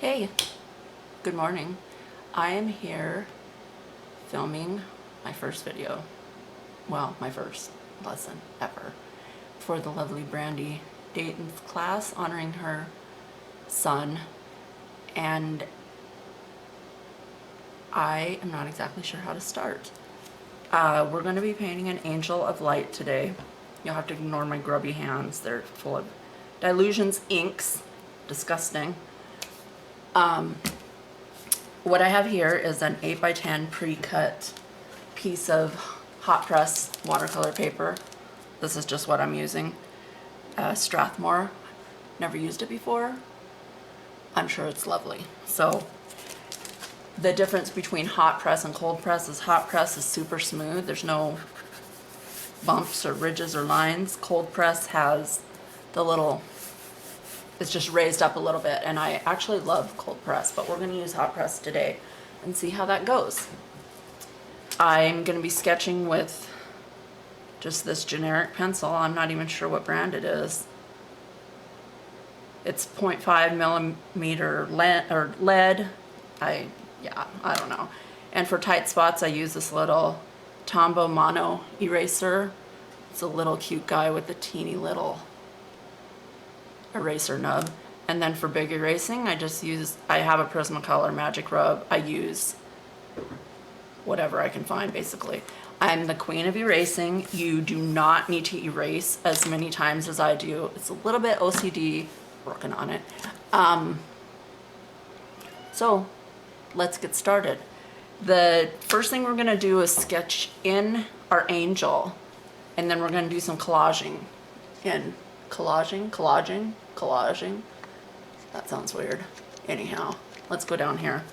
Hey, good morning. I am here filming my first video, well, my first lesson ever for the lovely Brandy Dayton's class honoring her son, and I am not exactly sure how to start. We're going to be painting an angel of light today. You'll have to ignore my grubby hands. They're full of Dylusions inks. Disgusting. What I have here is an 8x10 pre-cut piece of hot press watercolor paper. This is just what I'm using. Strathmore. Never used it before. I'm sure it's lovely. So the difference between hot press and cold press is hot press is super smooth. There's no bumps or ridges or lines. Cold press has the little, it's just raised up a little bit, and I actually love cold press, but we're going to use hot press today and see how that goes. I'm going to be sketching with just this generic pencil. I'm not even sure what brand it is. It's 0.5 millimeter lead. I don't know. And for tight spots, I use this little Tombow Mono eraser. It's a little cute guy with a teeny little eraser nub. And then for big erasing, I have a Prismacolor Magic Rub. I use whatever I can find, basically. I'm the queen of erasing. You do not need to erase as many times as I do. It's a little bit OCD, working on it. So let's get started. The first thing we're gonna do is sketch in our angel, and then we're gonna do some collaging. Collaging. That sounds weird. Anyhow, let's go down here.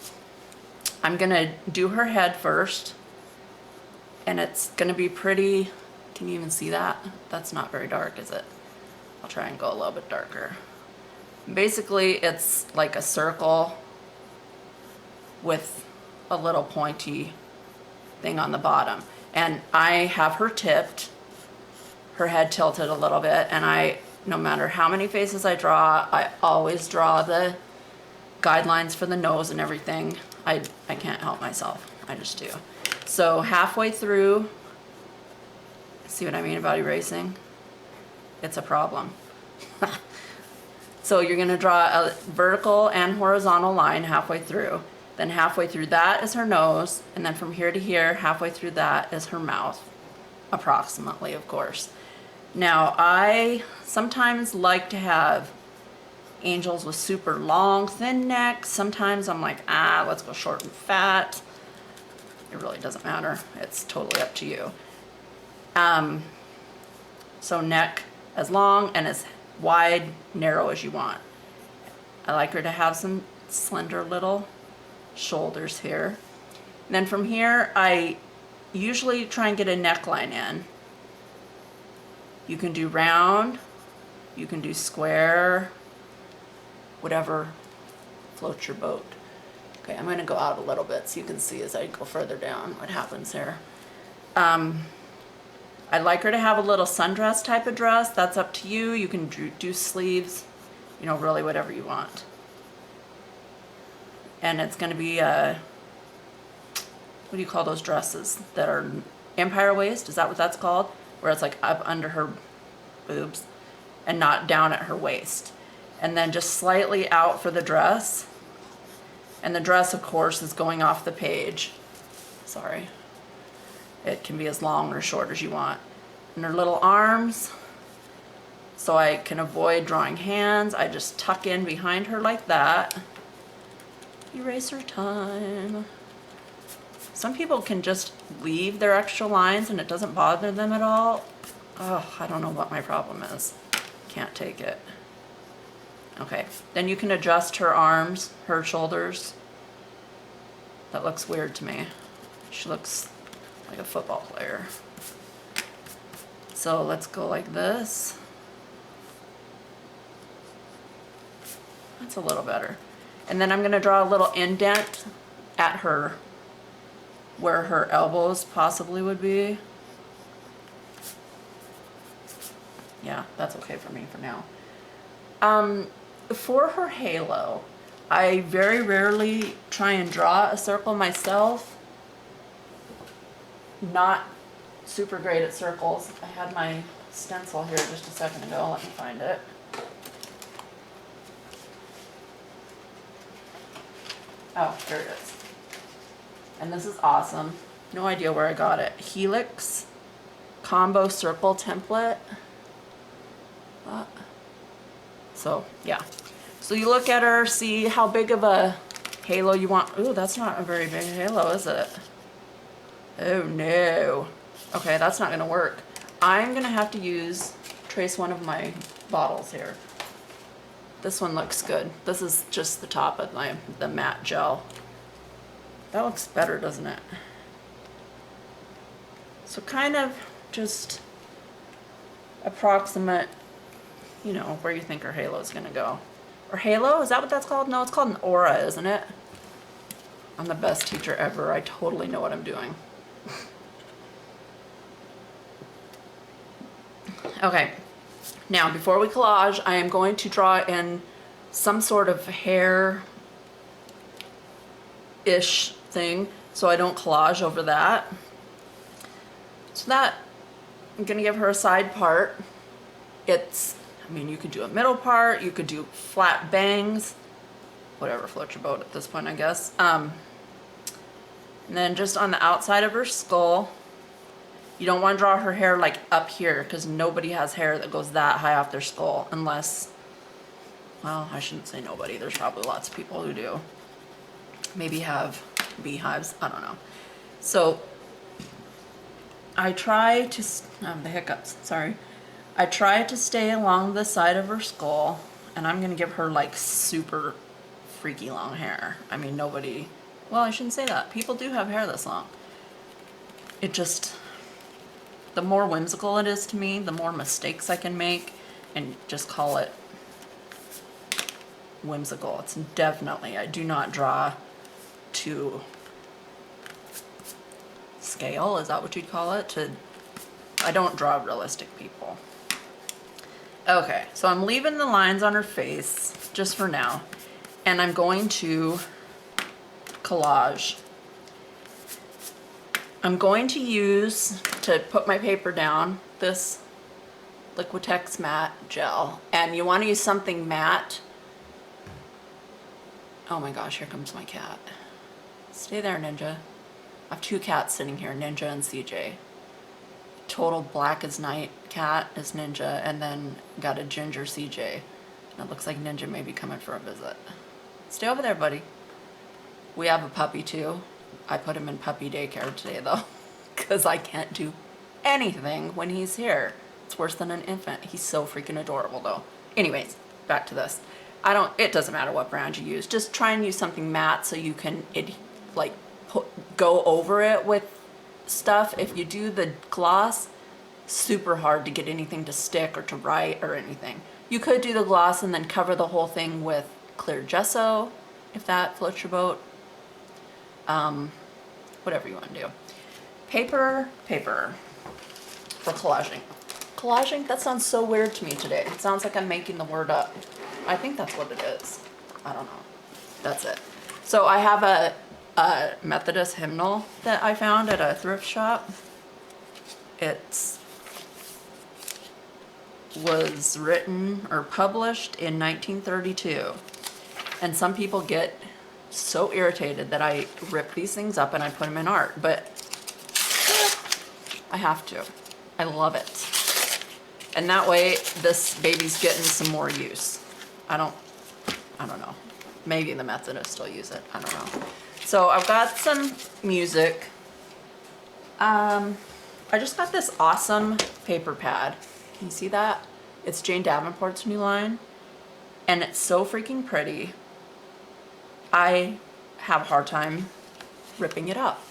I'm gonna do her head first, and it's gonna be pretty. Can you even see that? That's not very dark, is it? I'll try and go a little bit darker. Basically, it's like a circle with a little pointy thing on the bottom. And I have her tipped, her head tilted a little bit, and no matter how many faces I draw, I always draw the guidelines for the nose and everything. I can't help myself, I just do. So halfway through, see what I mean about erasing? It's a problem. So you're gonna draw a vertical and horizontal line halfway through. Then halfway through that is her nose, and then from here to here, halfway through that is her mouth, approximately, of course. Now, I sometimes like to have angels with super long, thin necks. Sometimes I'm like, let's go short and fat. It really doesn't matter. It's totally up to you. So neck as long and as wide, narrow as you want. I like her to have some slender little shoulders here. And then from here, I usually try and get a neckline in. You can do round, you can do square, whatever floats your boat. Okay, I'm gonna go out a little bit so you can see as I go further down what happens here. I'd like her to have a little sundress type of dress. That's up to you. You can do sleeves, really whatever you want. And it's gonna be what do you call those dresses that are empire waist? Is that what that's called? Where it's like up under her boobs and not down at her waist. And then just slightly out for the dress. And the dress, of course, is going off the page. Sorry. It can be as long or short as you want. And her little arms, so I can avoid drawing hands, I just tuck in behind her like that. Eraser time. Some people can just leave their extra lines and it doesn't bother them at all. Oh, I don't know what my problem is. Can't take it. Okay, then you can adjust her arms, her shoulders. That looks weird to me. She looks like a football player. So let's go like this. That's a little better. And then I'm gonna draw a little indent at her, where her elbows possibly would be. Yeah, that's okay for me for now. For her halo, I very rarely try and draw a circle myself. Not super great at circles. I had my stencil here just a second ago. Let me find it. Oh, there it is. And this is awesome. No idea where I got it. Helix combo circle template. So, yeah. So you look at her, see how big of a halo you want. Ooh, that's not a very big halo, is it? Oh no. Okay, that's not gonna work. I'm gonna have to trace one of my bottles here. This one looks good. This is just the top of the matte gel. That looks better, doesn't it? So kind of just approximate, you know, where you think her halo is gonna go. Or halo, is that what that's called? No, it's called an aura, isn't it? I'm the best teacher ever. I totally know what I'm doing. Okay, now before we collage, I am going to draw in some sort of hair-ish thing so I don't collage over that. So that, I'm gonna give her a side part. I mean, you could do a middle part, you could do flat bangs, whatever floats your boat at this point, I guess. And then just on the outside of her skull, you don't want to draw her hair like up here because nobody has hair that goes that high off their skull unless, well, I shouldn't say nobody. There's probably lots of people who do. Maybe have beehives, I don't know. So I try to, the hiccups, sorry. I try to stay along the side of her skull, and I'm gonna give her like super freaky long hair. I mean, nobody, well, I shouldn't say that. People do have hair this long. It just, the more whimsical it is to me, the more mistakes I can make and just call it whimsical. It's definitely, I do not draw to scale, is that what you'd call it? I don't draw realistic people. Okay, so I'm leaving the lines on her face just for now, and I'm going to collage. I'm going to use, to put my paper down, this Liquitex matte gel, and you want to use something matte. Oh my gosh, here comes my cat. Stay there, Ninja. I have two cats sitting here, Ninja and CJ. Total black as night cat is Ninja, and then got a ginger CJ. And it looks like Ninja may be coming for a visit. Stay over there, buddy. We have a puppy too. I put him in puppy daycare today though, because I can't do anything when he's here. It's worse than an infant. He's so freaking adorable though. Anyways, back to this. It doesn't matter what brand you use. Just try and use something matte so you can go over it with stuff. If you do the gloss, super hard to get anything to stick or to write or anything. You could do the gloss and then cover the whole thing with clear gesso, if that floats your boat. Whatever you want to do. Paper for collaging. Collaging, that sounds so weird to me today. It sounds like I'm making the word up. I think that's what it is. I don't know. That's it. So I have a Methodist hymnal that I found at a thrift shop. It was written or published in 1932. And some people get so irritated that I rip these things up and I put them in art, but I have to. I love it. And that way this baby's getting some more use. I don't know. Maybe the Methodists still use it. I don't know. So I've got some music. I just got this awesome paper pad. Can you see that? It's Jane Davenport's new line. And it's so freaking pretty. I have a hard time ripping it up.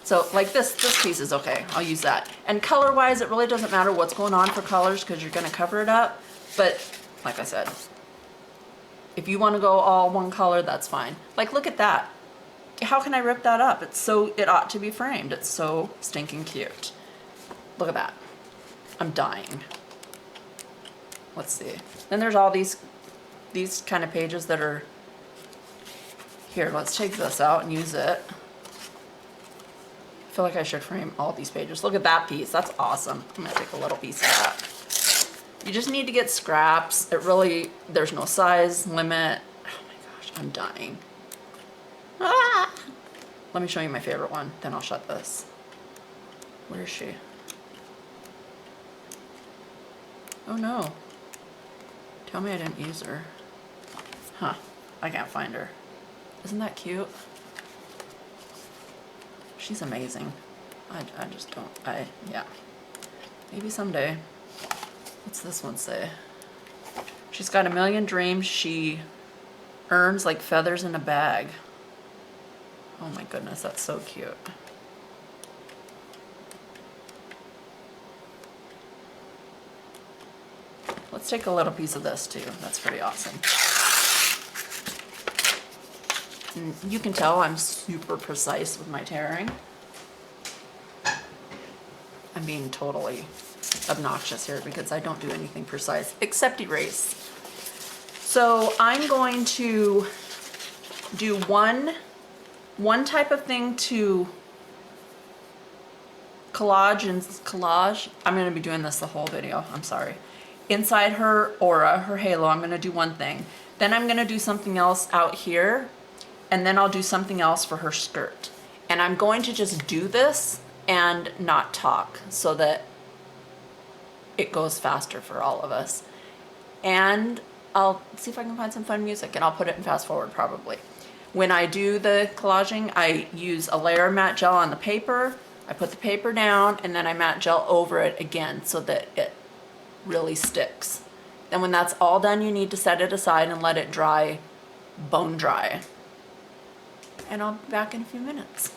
So like this piece is okay. I'll use that. And color wise, it really doesn't matter what's going on for colors because you're gonna cover it up. But like I said, if you want to go all one color, that's fine. Like look at that. How can I rip that up? It ought to be framed. It's so stinking cute. Look at that. I'm dying. Let's see. Then there's all these kind of pages that are Here, let's take this out and use it. I feel like I should frame all these pages. Look at that piece. That's awesome. I'm gonna take a little piece of that. You just need to get scraps. It really, there's no size limit. Oh my gosh, I'm dying. Ah! Let me show you my favorite one, then I'll shut this. Where is she? Oh no. Tell me I didn't use her. Huh, I can't find her. Isn't that cute? She's amazing. I just don't, yeah. Maybe someday. What's this one say? She's got a million dreams she earns like feathers in a bag. Oh my goodness, that's so cute. Let's take a little piece of this too. That's pretty awesome. And you can tell I'm super precise with my tearing. I'm being totally obnoxious here because I don't do anything precise except erase. So I'm going to do one type of thing to collage. I'm going to be doing this the whole video. I'm sorry. Inside her aura, her halo, I'm going to do one thing. Then I'm going to do something else out here. And then I'll do something else for her skirt. And I'm going to just do this and not talk so that it goes faster for all of us. And I'll see if I can find some fun music and I'll put it in fast forward probably. When I do the collaging, I use a layer of matte gel on the paper. I put the paper down and then I matte gel over it again so that it really sticks. Then when that's all done, you need to set it aside and let it dry, bone dry. And I'll be back in a few minutes.